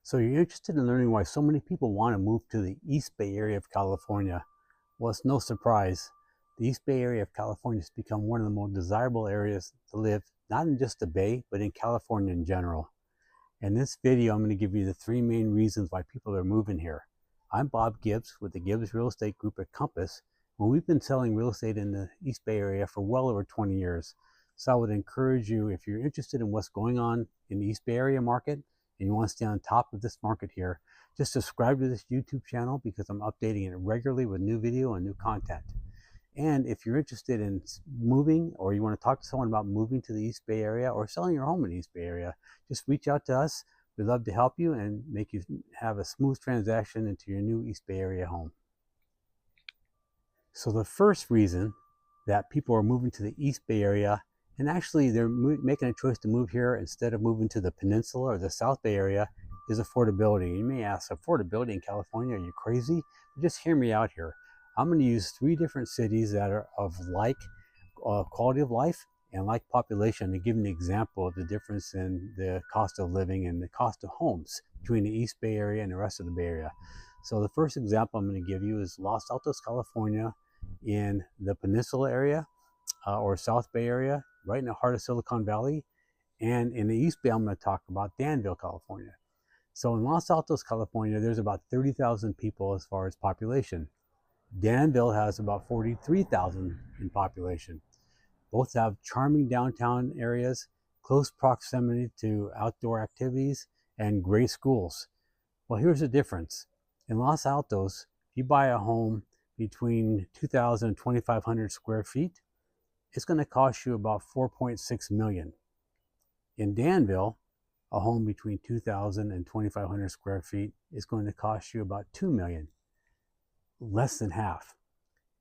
So you're interested in learning why so many people want to move to the East Bay area of California. Well, it's no surprise. The East Bay area of California has become one of the most desirable areas to live, not in just the Bay, but in California in general. In this video, I'm going to give you the three main reasons why people are moving here. I'm Bob Gibbs with the Gibbs Real Estate Group at Compass, and we've been selling real estate in the East Bay area for well over 20 years. So I would encourage you, if you're interested in what's going on in the East Bay area market and you want to stay on top of this market here, just subscribe to this YouTube channel because I'm updating it regularly with new video and new content. And if you're interested in moving or you want to talk to someone about moving to the East Bay area or selling your home in the East Bay area, just reach out to us. We'd love to help you and make you have a smooth transaction into your new East Bay area home. So the first reason that people are moving to the East Bay area, and actually they're making a choice to move here instead of moving to the peninsula or the South Bay area, is affordability. You may ask, affordability in California, are you crazy? But just hear me out here. I'm going to use three different cities that are of like quality of life and like population to give an example of the difference in the cost of living and the cost of homes between the East Bay area and the rest of the Bay Area. So the first example I'm going to give you is Los Altos, California, in the Peninsula area or South Bay area, right in the heart of Silicon Valley. And in the East Bay, I'm going to talk about Danville, California. So in Los Altos, California, there's about 30,000 people as far as population. Danville has about 43,000 in population. Both have charming downtown areas, close proximity to outdoor activities, and great schools. Well, here's the difference. In Los Altos, if you buy a home between 2,000 and 2,500 square feet, it's going to cost you about 4.6 million. In Danville, a home between 2,000 and 2,500 square feet is going to cost you about 2 million, less than half.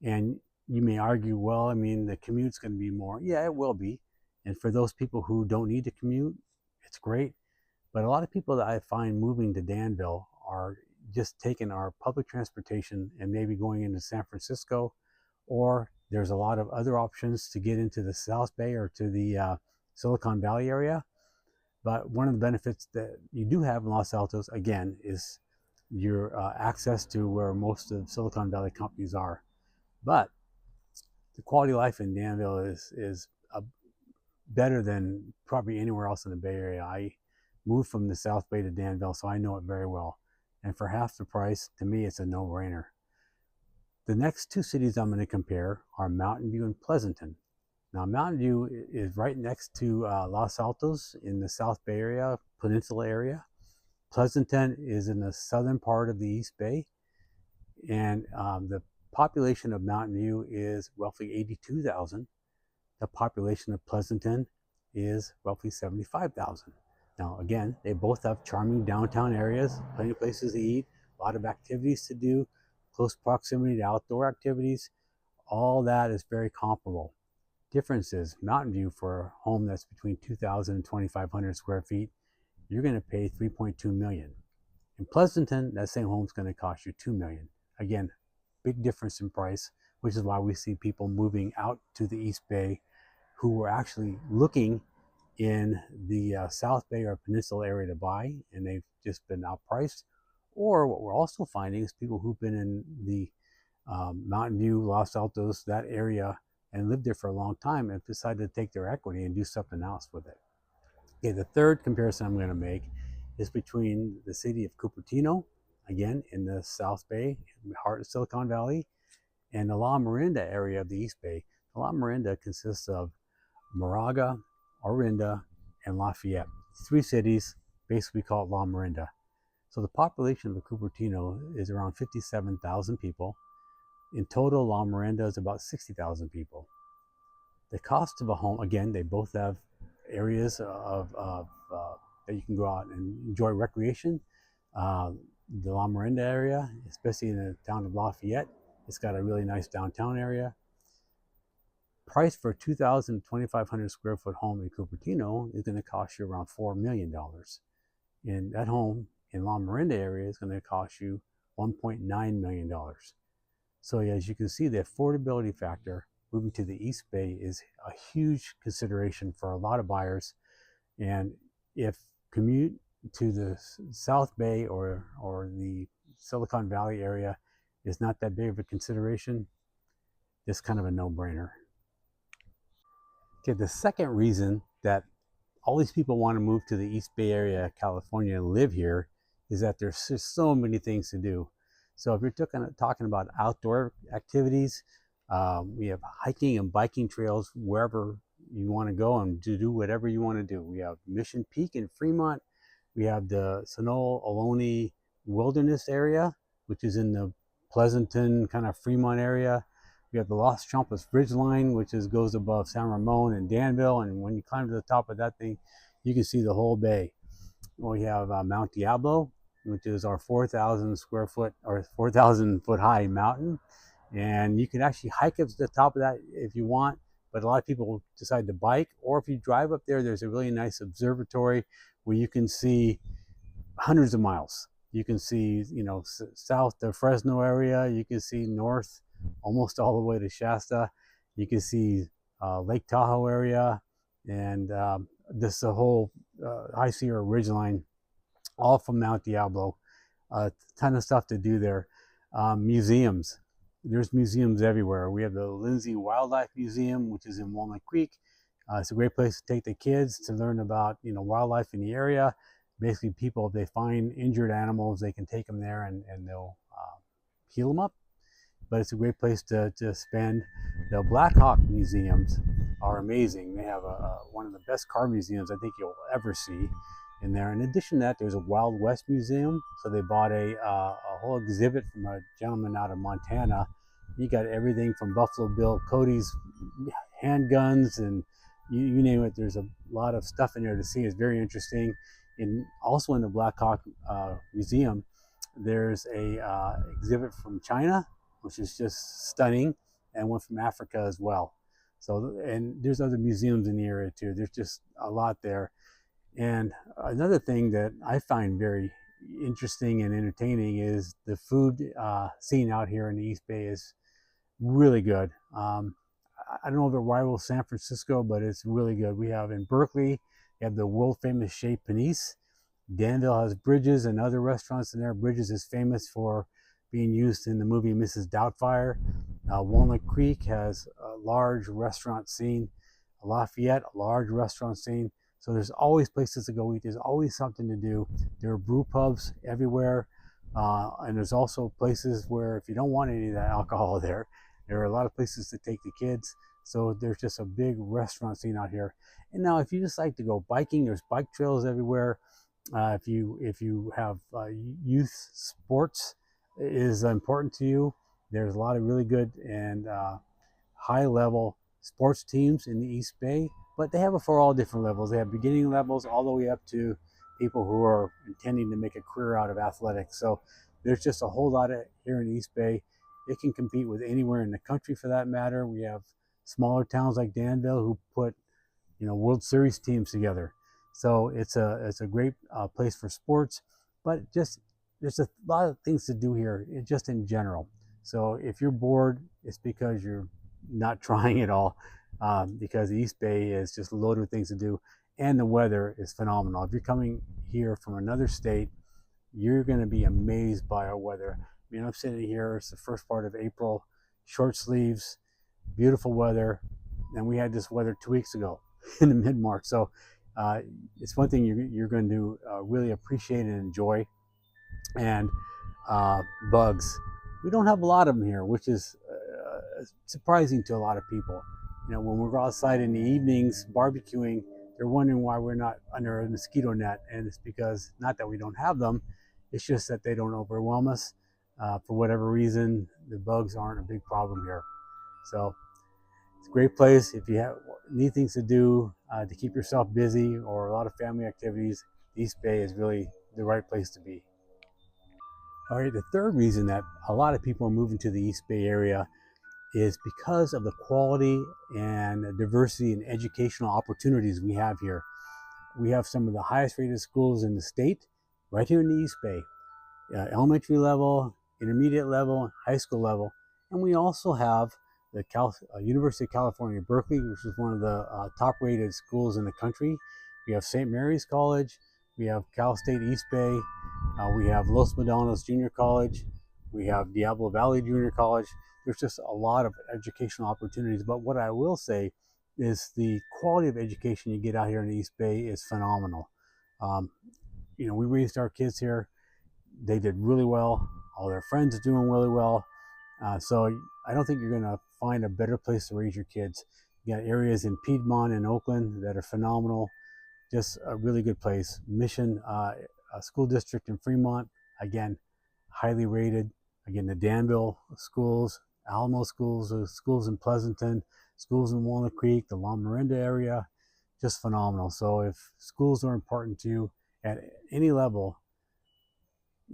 And you may argue, well, I mean, the commute's going to be more. Yeah, it will be. And for those people who don't need to commute, it's great. But a lot of people that I find moving to Danville are just taking our public transportation and maybe going into San Francisco, or there's a lot of other options to get into the South Bay or to the Silicon Valley area. But one of the benefits that you do have in Los Altos, again, is your access to where most of Silicon Valley companies are. But the quality of life in Danville is better than probably anywhere else in the Bay Area. I moved from the South Bay to Danville, so I know it very well. And for half the price, to me, it's a no-brainer. The next two cities I'm going to compare are Mountain View and Pleasanton. Now, Mountain View is right next to Los Altos in the South Bay Area, Peninsula area. Pleasanton is in the southern part of the East Bay, and the population of Mountain View is roughly 82,000. The population of Pleasanton is roughly 75,000. Now, again, they both have charming downtown areas, plenty of places to eat, a lot of activities to do, close proximity to outdoor activities. All that is very comparable. Difference is Mountain View, for a home that's between 2,000 and 2,500 square feet, you're going to pay 3.2 million. In Pleasanton, that same home is going to cost you 2 million. Again, big difference in price, which is why we see people moving out to the East Bay who were actually looking in the South Bay or Peninsula area to buy, and they've just been outpriced. Or what we're also finding is people who've been in the Mountain View, Los Altos, that area, and lived there for a long time and decided to take their equity and do something else with it. Okay, the third comparison I'm going to make is between the city of Cupertino, again in the South Bay, heart of Silicon Valley, and the La Miranda area of the East Bay. The La Miranda consists of Moraga, Orinda, and Lafayette. Three cities, basically called La Miranda. So the population of Cupertino is around 57,000 people. In total, La Miranda is about 60,000 people. The cost of a home, again, they both have areas that you can go out and enjoy recreation. The La Miranda area, especially in the town of Lafayette, it's got a really nice downtown area. Price for a 2,000 to 2,500 square foot home in Cupertino is going to cost you around $4 million. And that home in La Miranda area is going to cost you $1.9 million. So as you can see, the affordability factor moving to the East Bay is a huge consideration for a lot of buyers. And if commute to the South Bay or the Silicon Valley area is not that big of a consideration. It's kind of a no-brainer. Okay, the second reason that all these people want to move to the East Bay Area, California, and live here is that there's just so many things to do. So if you're talking about outdoor activities, we have hiking and biking trails wherever you want to go and to do whatever you want to do. We have Mission Peak in Fremont. We have the Sonoma Ohlone Wilderness area, which is in the Pleasanton kind of Fremont area. We have the Los Champos Ridgeline, which goes above San Ramon and Danville. And when you climb to the top of that thing, you can see the whole bay. We have Mount Diablo, which is our 4,000 square foot or 4,000 foot high mountain. And you can actually hike up to the top of that if you want, but a lot of people decide to bike. Or if you drive up there, there's a really nice observatory where you can see hundreds of miles. You can see, south to Fresno area. You can see north almost all the way to Shasta. You can see Lake Tahoe area, and this the whole High Sierra Ridgeline, all from Mount Diablo. A ton of stuff to do there. Museums. There's museums everywhere. We have the Lindsay Wildlife Museum, which is in Walnut Creek. It's a great place to take the kids to learn about wildlife in the area. Basically, people, if they find injured animals, they can take them there and they'll heal them up. But it's a great place to spend. The Black Hawk museums are amazing. They have one of the best car museums I think you'll ever see in there. In addition to that, there's a Wild West museum. So they bought a whole exhibit from a gentleman out of Montana. You got everything from Buffalo Bill Cody's handguns and you name it. There's a lot of stuff in there to see. It's very interesting. And also in the Black Hawk Museum, there's a exhibit from China, which is just stunning, and one from Africa as well. So, and there's other museums in the area too. There's just a lot there. And another thing that I find very interesting and entertaining is the food scene out here in the East Bay is really good. I don't know if it rivals San Francisco, but it's really good. We have in Berkeley, you have the world famous Chez Panisse. Danville has Bridges and other restaurants in there. Bridges is famous for being used in the movie Mrs. Doubtfire. Walnut Creek has a large restaurant scene. Lafayette, a large restaurant scene. So there's always places to go eat. There's always something to do. There are brew pubs everywhere. And there's also places where if you don't want any of that alcohol there are a lot of places to take the kids. So there's just a big restaurant scene out here. And now if you just like to go biking, there's bike trails everywhere. If you have youth sports is important to you, there's a lot of really good and high level sports teams in the East Bay, but they have it for all different levels. They have beginning levels all the way up to people who are intending to make a career out of athletics. So there's just a whole lot of here in the East Bay. It can compete with anywhere in the country for that matter. We have smaller towns like Danville who put World Series teams together. So it's a great place for sports, but just there's a lot of things to do here just in general. So if you're bored, it's because you're not trying at all, because the East Bay is just loaded with things to do, and the weather is phenomenal. If you're coming here from another state, you're going to be amazed by our weather. I mean, I'm sitting here, it's the first part of April, short sleeves, beautiful weather, and we had this weather 2 weeks ago in the mid-March. So it's one thing you're going to really appreciate and enjoy. And bugs, we don't have a lot of them here, which is surprising to a lot of people. When we're outside in the evenings barbecuing, they're wondering why we're not under a mosquito net, and it's because not that we don't have them, it's just that they don't overwhelm us. For whatever reason, the bugs aren't a big problem here. So it's a great place if you need things to do to keep yourself busy or a lot of family activities. The East Bay is really the right place to be. All right, the third reason that a lot of people are moving to the East Bay area is because of the quality and diversity and educational opportunities we have here. We have some of the highest rated schools in the state right here in the East Bay, elementary level, intermediate level, high school level. And we also have the University of California, Berkeley, which is one of the top rated schools in the country. We have St. Mary's College. We have Cal State East Bay. We have Los Medanos Junior College. We have Diablo Valley Junior College. There's just a lot of educational opportunities. But what I will say is the quality of education you get out here in the East Bay is phenomenal. Um, we raised our kids here. They did really well. All their friends are doing really well. So I don't think you're going to find a better place to raise your kids. You got areas in Piedmont and Oakland that are phenomenal. Just a really good place. Mission School District in Fremont, again, highly rated. Again, the Danville schools, Alamo schools, schools in Pleasanton, schools in Walnut Creek, the La Miranda area, just phenomenal. So if schools are important to you at any level,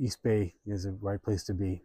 East Bay is the right place to be.